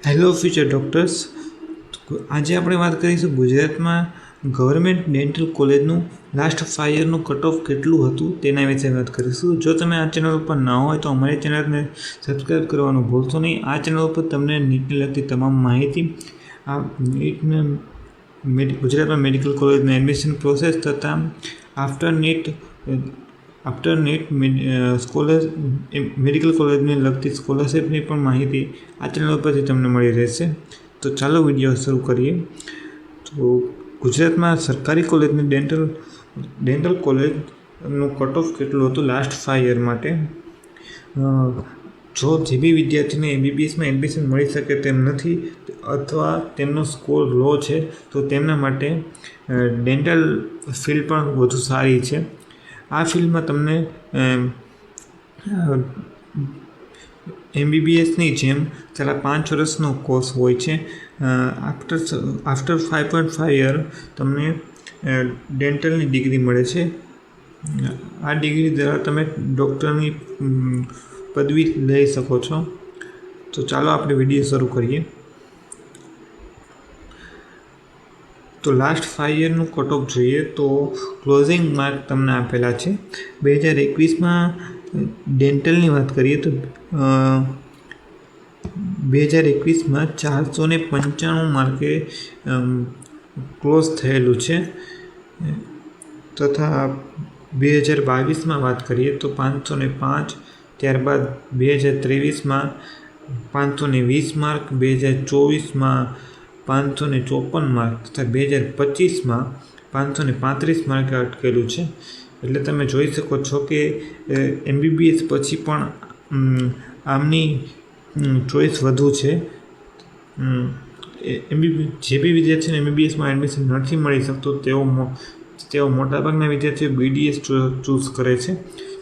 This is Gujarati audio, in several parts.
Hello future doctors. આજે આપણે વાત કરીશું ગુજરાતમાં ગવર્મેન્ટ ડેન્ટલ કોલેજનું લાસ્ટ 5 યરનું કટ ઓફ કેટલું હતું તેના વિશે વાત કરીશું. જો તમે આ ચેનલ ઉપર ના હોય તો અમારી ચેનલને સબસ્ક્રાઈબ કરવાનું ભૂલશો નહીં. આ ચેનલ ઉપર તમને નીટને લગતી તમામ માહિતી, આ નીટને ગુજરાતમાં મેડિકલ કોલેજમાં એડમિશન પ્રોસેસ તથા આફ્ટર નીટ મેડિકલ કોલેજને લગતી સ્કોલરશિપની પણ માહિતી આ ચેનલ પરથી તમને મળી રહેશે. તો ચાલો વિડીયો શરૂ કરીએ. તો ગુજરાતમાં સરકારી કોલેજની ડેન્ટલ કોલેજનું કટ ઓફ કેટલું હતું લાસ્ટ 5 યર માટે. જો જે બી વિદ્યાર્થીને એમબીબીએસમાં એડમિશન મળી શકે તેમ નથી અથવા તેમનો સ્કોર લો છે તો તેમના માટે ડેન્ટલ ફિલ્ડ પણ વધુ સારી છે. આ ફિલ્ડમાં તમને એમબીબીએસની જેમ છેલ્લા 5 વર્ષનો કોર્સ હોય છે. આફ્ટર 5.5 યર તમને ડેન્ટલની ડિગ્રી મળે છે. આ ડિગ્રી દ્વારા તમે ડૉક્ટરની પદવી લઈ શકો છો. તો ચાલો આપણે વિડીયો શરૂ કરીએ. તો લાસ્ટ 5 યરનું કટ ઓફ જોઈએ તો ક્લોઝિંગ માર્ક તમને આપેલા છે. 2021માં ડેન્ટલની વાત કરીએ તો 2021માં 495 માર્કે ક્લોઝ થયેલું છે. તથા 2022માં વાત કરીએ તો 505, ત્યારબાદ 2023માં 520 માર્ક, 2024માં 554 માર્ક તથા 2025માં 535 માર્કે અટકેલું છે. એટલે તમે જોઈ શકો છો કે એમબીબીએસ પછી પણ આમની ચોઈસ વધુ છે. જે બી વિદ્યાર્થીને એમબીબીએસમાં એડમિશન નથી મળી શકતું તેઓ મોટાભાગના વિદ્યાર્થીઓ બીડીએસ ચૂઝ કરે છે.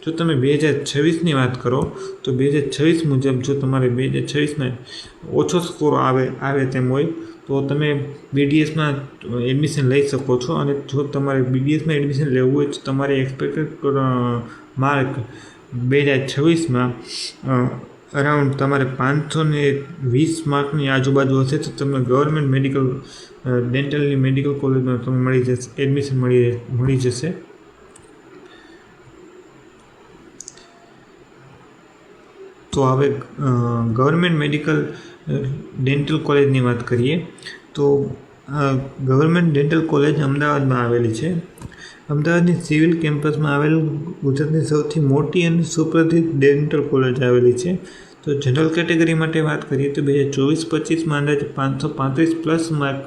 જો તમે 2026ની વાત કરો તો 2026 મુજબ જો તમારે 2026માં ઓછો સ્કોર આવે તેમ હોય તો તમે બીડીએસમાં એડમિશન લઈ શકો છો. અને જો તમારે બીડીએસમાં એડમિશન લેવું હોય તો તમારે એક્સપેક્ટેડ માર્ક 2026માં અરાઉન્ડ તમારે 520 માર્કની આજુબાજુ હશે તો તમને ગવર્મેન્ટ ડેન્ટલની મેડિકલ કોલેજમાં તમને એડમિશન મળી જશે. તો હવે ગવર્મેન્ટ મેડિકલ ડેન્ટલ કોલેજની વાત કરીએ તો ગવર્મેન્ટ ડેન્ટલ કોલેજ અમદાવાદમાં આવેલી છે. અમદાવાદની સિવિલ કેમ્પસમાં આવેલ ગુજરાતની સૌથી મોટી અને સુપ્રસિદ્ધ ડેન્ટલ કોલેજ આવેલી છે. તો જનરલ કેટેગરી માટે વાત કરીએ તો 2024-25માં અંદાજે 535 માર્ક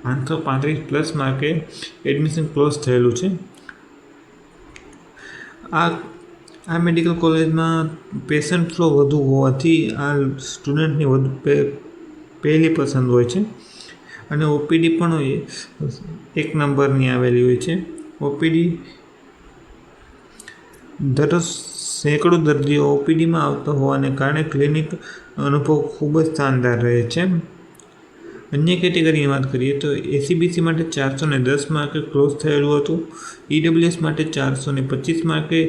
535 પ્લસ માર્કે એડમિશન ક્લોઝ થયેલું છે. આ મેડિકલ કોલેજમાં પેશન્ટ ફ્લો વધુ હોવાથી આ સ્ટુડન્ટની વધુ પહેલી પસંદ હોય છે. અને ઓપીડી પણ 1 નંબરની આવેલી હોય છે. ઓપીડી દરરોજ સેંકડો દર્દીઓ ઓપીડીમાં આવતા હોવાને કારણે ક્લિનિક અનુભવ ખૂબ જ શાનદાર રહે છે. અન્ય કેટેગરીની વાત કરીએ તો એસીબીસી માટે 410 માર્કે ક્લોઝ થયેલું હતું. ઈડબ્લ્યુએસ માટે 425 માર્કે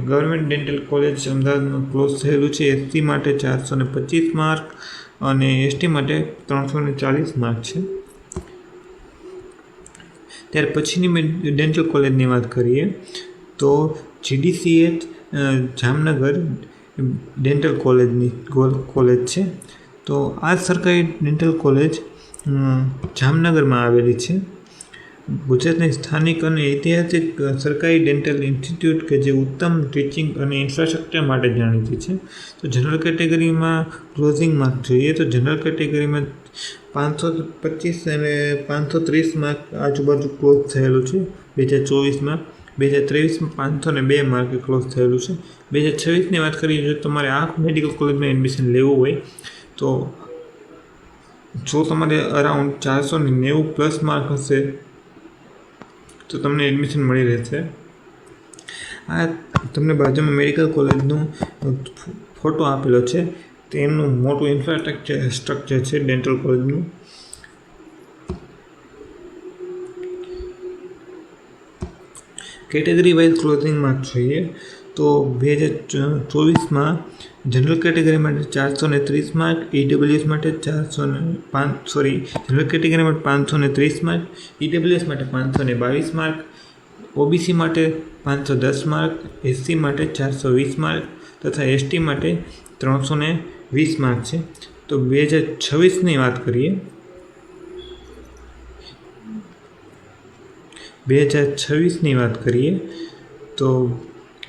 ગવર્મેન્ટ ડેન્ટલ કોલેજ અમદાવાદમાં ક્લોઝ થયેલું છે. એસસી માટે 425 માર્ક અને એસટી માટે 340 માર્ક છે. ત્યાર પછીની ડેન્ટલ કોલેજની વાત કરીએ તો જીડીસીએચ જામનગર ડેન્ટલ કોલેજ છે. તો આ સરકારી ડેન્ટલ કોલેજ જામનગરમાં આવેલી છે. ગુજરાતની સ્થાનિક અને ઐતિહાસિક સરકારી ડેન્ટલ ઇન્સ્ટિટ્યૂટ કે જે ઉત્તમ ટીચિંગ અને ઇન્ફ્રાસ્ટ્રક્ચર માટે જાણીતી છે. તો જનરલ કેટેગરીમાં ક્લોઝિંગ માર્ક જોઈએ તો જનરલ કેટેગરીમાં 525 અને 530 માર્ક આજુબાજુ ક્લોઝ થયેલું છે 2024માં. 2023માં 502 માર્કે ક્લોઝ થયેલું છે. 2026ની વાત કરીએ જો તમારે આ મેડિકલ કોલેજમાં એડમિશન લેવું હોય તો જો તમારે અરાઉન્ડ 490 પ્લસ માર્ક હશે તો તમને એડમિશન મળી રહેશે. આ તમને બાજુમાં મેડિકલ કોલેજનો ફોટો આપેલો છે. તેમનું મોટું ઇન્ફ્રાસ્ટ્રક્ચર છે ડેન્ટલ કોલેજનું. કેટેગરી વાઇઝ ક્લોઝિંગ માર્ક જોઈએ તો 2024માં જનરલ કેટેગરી માટે 430 માર્ક, EWS માટે 405 જનરલ કેટેગરી માટે 530 માર્ક, EWS માટે 522 માર્ક, OBC માટે 510 માર્ક, SC માટે 420 માર્ક તથા ST માટે 320 માર્ક છે. તો 2026ની વાત કરીએ. 2026ની વાત કરીએ તો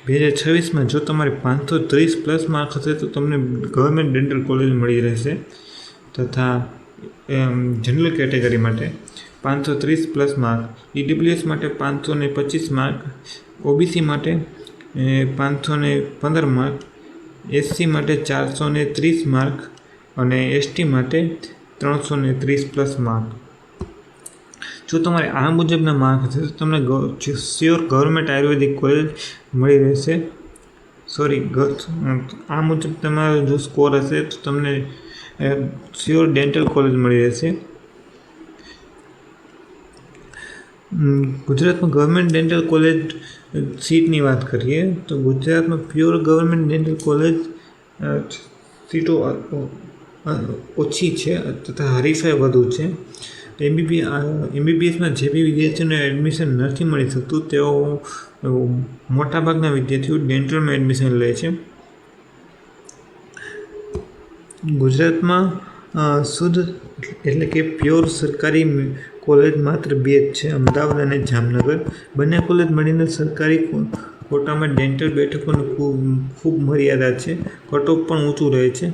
2026માં જો તમારે 530 માર્ક હશે તો તમને ગવર્મેન્ટ ડેન્ટલ કોલેજ મળી રહેશે. તથા જનરલ કેટેગરી માટે 530 માર્ક, EWS માટે 525 માર્ક, OBC માટે 515 માર્ક, SC માટે 430 માર્ક અને ST માટે 330 માર્ક. જો તમારે આ મુજબના માર્ક હશે તો તમને શ્યોર ગવર્મેન્ટ આયુર્વેદિક કોલેજ મળી રહેશે. આ મુજબ તમારો જો સ્કોર હશે તો તમને શ્યોર ડેન્ટલ કોલેજ મળી રહેશે. ગુજરાતમાં ગવર્મેન્ટ ડેન્ટલ કોલેજ સીટની વાત કરીએ તો ગુજરાતમાં પ્યોર ગવર્મેન્ટ ડેન્ટલ કોલેજ સીટો ઓછી છે તથા હરીફાઈ વધુ છે. MBBSમાં જે બી વિદ્યાર્થીઓને એડમિશન નથી મળી શકતું તેઓ મોટાભાગના વિદ્યાર્થીઓ ડેન્ટલમાં એડમિશન લે છે. ગુજરાતમાં શુદ્ધ એટલે કે પ્યોર સરકારી કોલેજ માત્ર 2 જ છે, અમદાવાદ અને જામનગર. બંને કોલેજ મળીને સરકારી કોટામાં ડેન્ટલ બેઠકોની ખૂબ મર્યાદા છે. કટઓફ પણ ઊંચું રહે છે.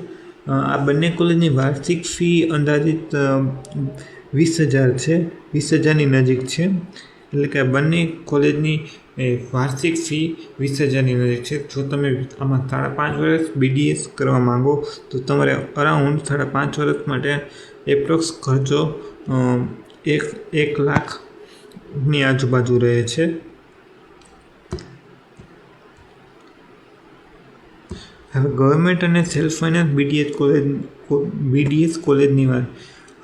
આ બંને કોલેજની વાર્ષિક ફી અંદાજિત 20,000 છે, 20,000ની નજીક છે. એટલે કે આ બંને કોલેજની વાર્ષિક ફી 20,000ની નજીક છે. જો તમે આમાં 5.5 વર્ષ BDS કરવા માંગો તો તમારે અરાઉન્ડ 5.5 વર્ષ માટે એપ્રોક્સ ખર્ચો 1 લાખની આજુબાજુ રહે છે. હવે ગવર્મેન્ટ અને સેલ્ફ ફાઇનાન્સ BDS કોલેજની વાત.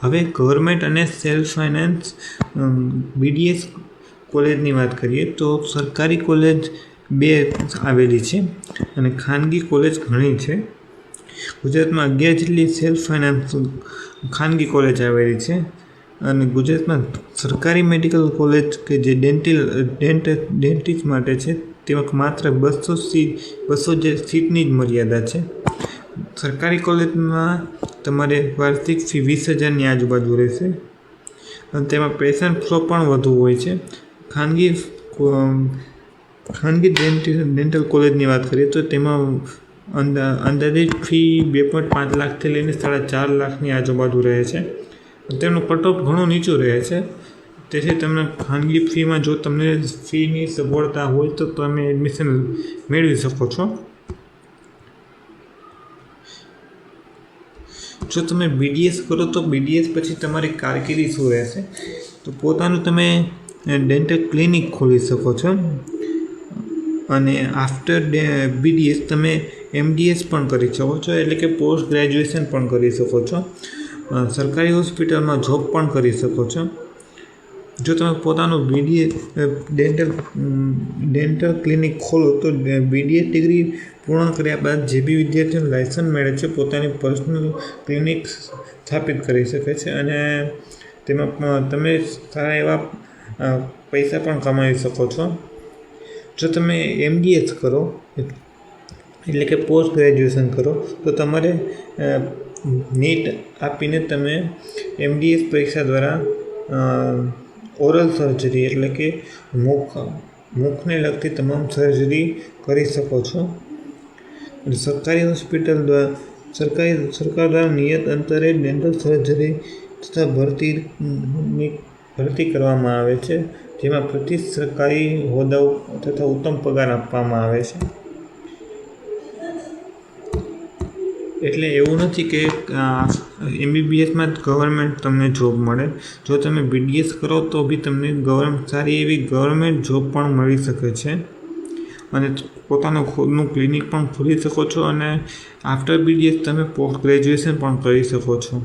હવે ગવર્મેન્ટ અને સેલ્ફ ફાઇનાન્સ BDS કોલેજની વાત કરીએ તો સરકારી કોલેજ 2 આવેલી છે અને ખાનગી કોલેજ ઘણી છે. ગુજરાતમાં 11 જેટલી સેલ્ફ ફાઇનાન્સ ખાનગી કોલેજ આવેલી છે અને ગુજરાતમાં સરકારી મેડિકલ કોલેજ કે જે ડેન્ટિસ્ટ માટે છે તેમાં માત્ર 200 સીટની જ મર્યાદા છે. સરકારી કોલેજમાં તમારે વાર્ષિક ફી 20,000ની આજુબાજુ રહેશે અને તેમાં પેશન્ટ ફ્લો પણ વધુ હોય છે. ખાનગી ડેન્ટલ કોલેજની વાત કરીએ તો તેમાં અંદાજિત ફી 2.5 લાખથી લઈને 4.5 લાખની આજુબાજુ રહે છે. તેમનું કટઓફ ઘણું નીચું રહે છે. તેથી તમને ખાનગી ફીમાં જો તમને ફીની સગવડતા હોય તો તમે એડમિશન મેળવી શકો છો. જો તમે BDS કરો તો BDS પછી તમારી કારકિર્દી શું રહેશે? તો પોતાનું તમે ડેન્ટલ ક્લિનિક ખોલી શકો છો અને આફ્ટર BDS તમે MDS પણ કરી શકો છો, એટલે કે પોસ્ટ ગ્રેજ્યુએશન પણ કરી શકો છો. સરકારી હોસ્પિટલમાં જોબ પણ કરી શકો છો. જો તમે પોતાનું ડેન્ટલ ક્લિનિક ખોલો તો BDS ડિગ્રી પૂર્ણ કર્યા બાદ જે બી વિદ્યાર્થીઓ લાયસન્સ મેળવે છે પોતાની પર્સનલ ક્લિનિક સ્થાપિત કરી શકે છે અને તેમાં તમે સારા એવા પૈસા પણ કમાવી શકો છો. જો તમે MDS કરો એટલે કે પોસ્ટ ગ્રેજ્યુએશન કરો તો તમારે નીટ આપીને તમે MDS પરીક્ષા દ્વારા ઓરલ સર્જરી એટલે કે મુખને લગતી તમામ સર્જરી કરી શકો છો. સરકારી હોસ્પિટલ દ્વારા સરકાર દ્વારા નિયત અંતરે ડેન્ટલ સર્જરી તથા ભરતી કરવામાં આવે છે, જેમાં પ્રતિષ્ઠિત સરકારી હોદ્દાઓ તથા ઉત્તમ પગાર આપવામાં આવે છે. એટલે એવું નથી કે MBBSમાં જ ગવર્મેન્ટ તમને જોબ મળે. જો તમે BDS કરો તો બી તમને સારી એવી ગવર્મેન્ટ જોબ પણ મળી શકે છે અને પોતાનું ખુદનું ક્લિનિક પણ ખોલી શકો છો અને આફ્ટર BDS તમે પોસ્ટ ગ્રેજ્યુએશન પણ કરી શકો છો.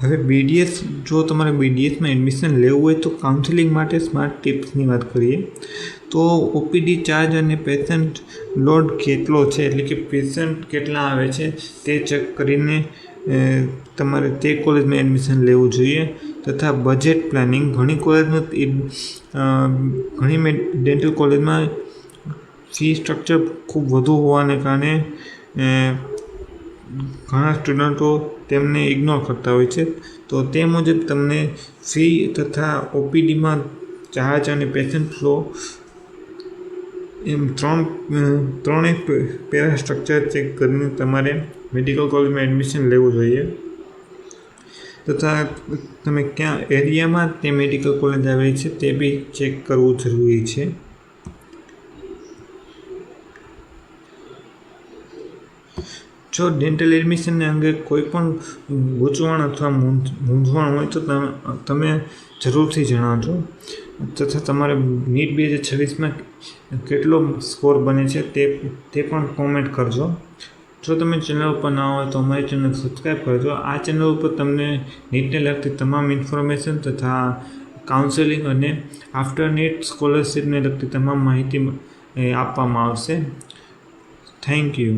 હવે BDS, જો તમારે BDSમાં એડમિશન લેવું હોય તો કાઉન્સેલિંગ માટે સ્માર્ટ ટિપ્સની વાત કરીએ તો OPD ચાર્જ અને પેશન્ટ લોડ કેટલો છે, એટલે કે પેશન્ટ કેટલા આવે છે તે ચેક કરીને તમારે તે કોલેજમાં એડમિશન લેવું જોઈએ. તથા બજેટ પ્લાનિંગ, ઘણી કોલેજમાં ઘણી ડેન્ટલ કોલેજમાં ફી સ્ટ્રક્ચર ખૂબ વધુ હોવાને કારણે ઘણા સ્ટુડન્ટો તેમને ઇગ્નોર કરતા હોય છે. તો તે મુજબ તમને ફી તથા OPDમાં ચાર્જ અને પેશન્ટ ફ્લો એમ ત્રણેય પેરા સ્ટ્રક્ચર ચેક કરીને તમારે મેડિકલ કોલેજમાં એડમિશન લેવું જોઈએ. તથા તમે ક્યાં એરિયામાં તે મેડિકલ કોલેજ આવેલી છે તે બી ચેક કરવું જરૂરી છે. જો ડેન્ટલ એડમિશન અંગે કોઈ પણ ગૂંચવણ અથવા મૂંઝવણ હોય તો તમે જરૂરથી જણાવજો. તથા તમારે NEET 2026માં કેટલો સ્કોર બને છે તે પણ કોમેન્ટ કરજો. જો તમે ચેનલ ઉપર ના હોય તો અમારી ચેનલ સબસ્ક્રાઈબ કરજો. આ ચેનલ ઉપર તમને નીટને લગતી તમામ ઇન્ફોર્મેશન તથા કાઉન્સેલિંગ અને આફ્ટર નીટ સ્કોલરશિપને લગતી તમામ માહિતી આપવામાં આવશે. Thank you.